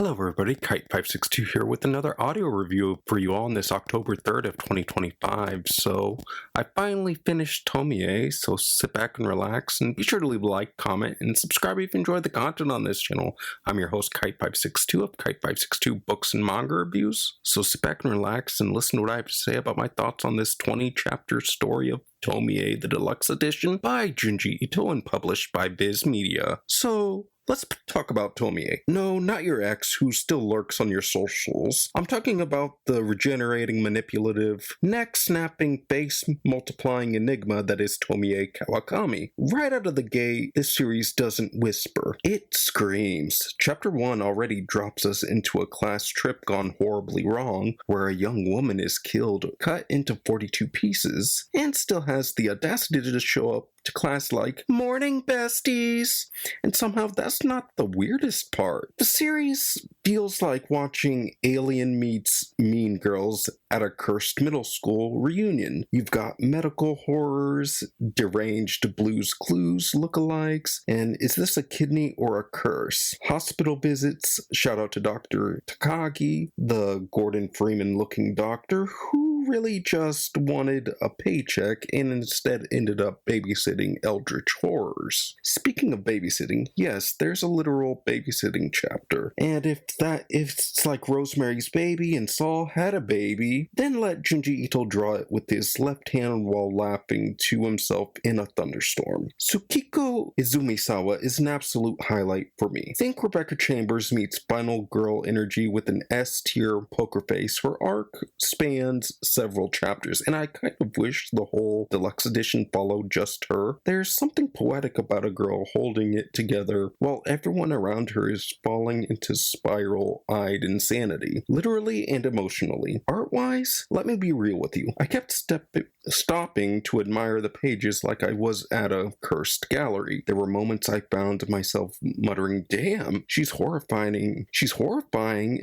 Hello everybody, Kite562 here with another audio review for you all on this October 3rd of 2025. So, I finally finished Tomie, so sit back and relax, and be sure to leave a like, comment, and subscribe if you enjoyed the content on this channel. I'm your host, Kite562 of Kite562 Books and Manga Reviews. So sit back and relax and listen to what I have to say about my thoughts on this 20-chapter story of Tomie the Deluxe Edition by Junji Ito and published by Viz Media. So, let's talk about Tomie. No, not your ex who still lurks on your socials. I'm talking about the regenerating, manipulative, neck-snapping, face-multiplying enigma that is Tomie Kawakami. Right out of the gate, this series doesn't whisper. It screams. Chapter 1 already drops us into a class trip gone horribly wrong, where a young woman is killed, cut into 42 pieces, and still has the audacity to show up to class like, "Morning, besties!" And somehow that's not the weirdest part. The series feels like watching Alien meets Mean Girls at a cursed middle school reunion. You've got medical horrors, deranged Blue's Clues lookalikes, and is this a kidney or a curse? Hospital visits, shout out to Dr. Takagi, the Gordon Freeman looking doctor who really just wanted a paycheck and instead ended up babysitting eldritch horrors. Speaking of babysitting, yes, there's a literal babysitting chapter. And if it's like Rosemary's Baby and Saul had a baby, then let Junji Ito draw it with his left hand while laughing to himself in a thunderstorm. Tsukiko Izumisawa is an absolute highlight for me. Think Rebecca Chambers meets Final Girl energy with an S-tier poker face. Her arc spans several chapters, and I kind of wish the whole deluxe edition followed just her. There's something poetic about a girl holding it together while everyone around her is falling into spiral-eyed insanity, literally and emotionally. Art-wise, let me be real with you. I kept stopping to admire the pages like I was at a cursed gallery. There were moments I found myself muttering, "Damn, she's horrifying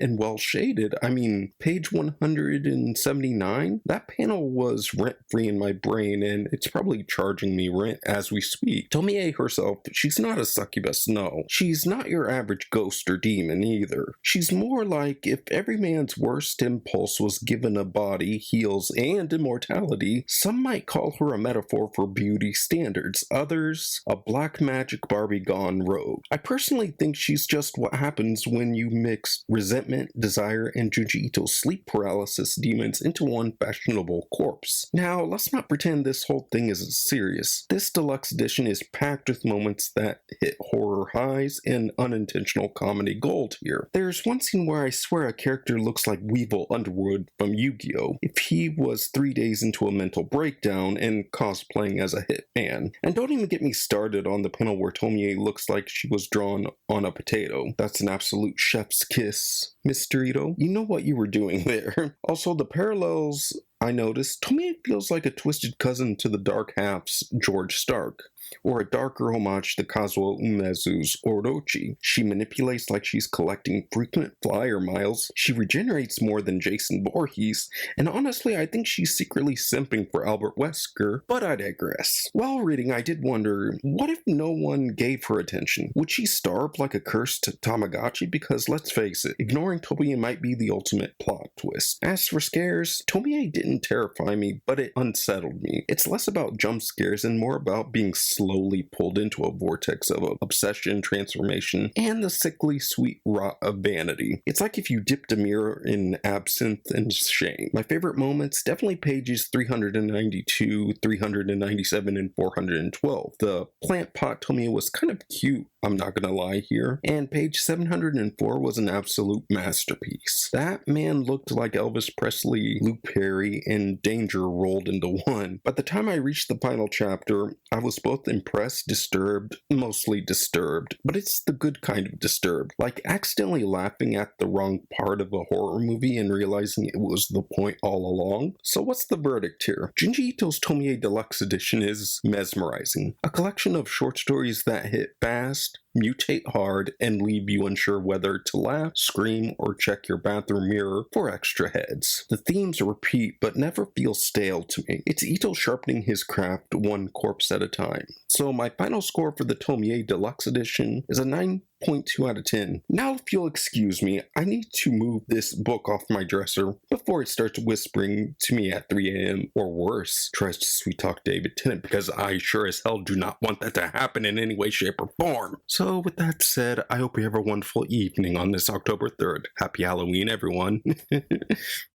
and well-shaded." I mean, page 179? That panel was rent-free in my brain, and it's probably charging me rent as we speak. Tomie herself, she's not a succubus, no. She's not your average ghost or demon either. She's more like if every man's worst impulse was given a body, heels, and immortality. Some might call her a metaphor for beauty standards, others a black magic Barbie gone rogue. I personally think she's just what happens when you mix resentment, desire, and Junji Ito's sleep paralysis demons into one fashionable corpse. Now, let's not pretend this whole thing isn't serious. This deluxe edition is packed with moments that hit horror highs and unintentional comedy gold here. There's one scene where I swear a character looks like Weevil Underwood from Yu-Gi-Oh! If he was 3 days into a mental breakdown and cosplaying as a hitman. And don't even get me started on the panel where Tomie looks like she was drawn on a potato. That's an absolute chef's kiss, Mr. Ito. You know what you were doing there. Also, the parallels I noticed, Tomie feels like a twisted cousin to the Dark Half's George Stark, or a darker homage to Kazuo Umezu's Orochi. She manipulates like she's collecting frequent flyer miles, she regenerates more than Jason Voorhees, and honestly I think she's secretly simping for Albert Wesker, but I digress. While reading, I did wonder, what if no one gave her attention? Would she starve like a cursed Tamagotchi? Because let's face it, ignoring Tomie might be the ultimate plot twist. As for scares, Tomie didn't terrify me, but it unsettled me. It's less about jump scares and more about being slowly pulled into a vortex of obsession, transformation, and the sickly sweet rot of vanity. It's like if you dipped a mirror in absinthe and shame. My favorite moments, definitely pages 392, 397, and 412. The plant pot Tomie was kind of cute, I'm not gonna lie here, and page 704 was an absolute masterpiece. That man looked like Elvis Presley, Luke Perry, and Danger rolled into one. By the time I reached the final chapter, I was both impressed, disturbed, mostly disturbed, but it's the good kind of disturbed, like accidentally laughing at the wrong part of a horror movie and realizing it was the point all along. So what's the verdict here? Junji Ito's Tomie Deluxe Edition is mesmerizing, a collection of short stories that hit fast, mutate hard, and leave you unsure whether to laugh, scream, or check your bathroom mirror for extra heads. The themes repeat but never feel stale to me. It's Ito sharpening his craft one corpse at a time. So my final score for the Tomie Deluxe Edition is a 9 8.2 out of 10. Now, if you'll excuse me, I need to move this book off my dresser before it starts whispering to me at 3 a.m. or worse, tries to sweet talk David Tennant, because I sure as hell do not want that to happen in any way, shape, or form. So with that said, I hope you have a wonderful evening on this October 3rd. Happy Halloween, everyone.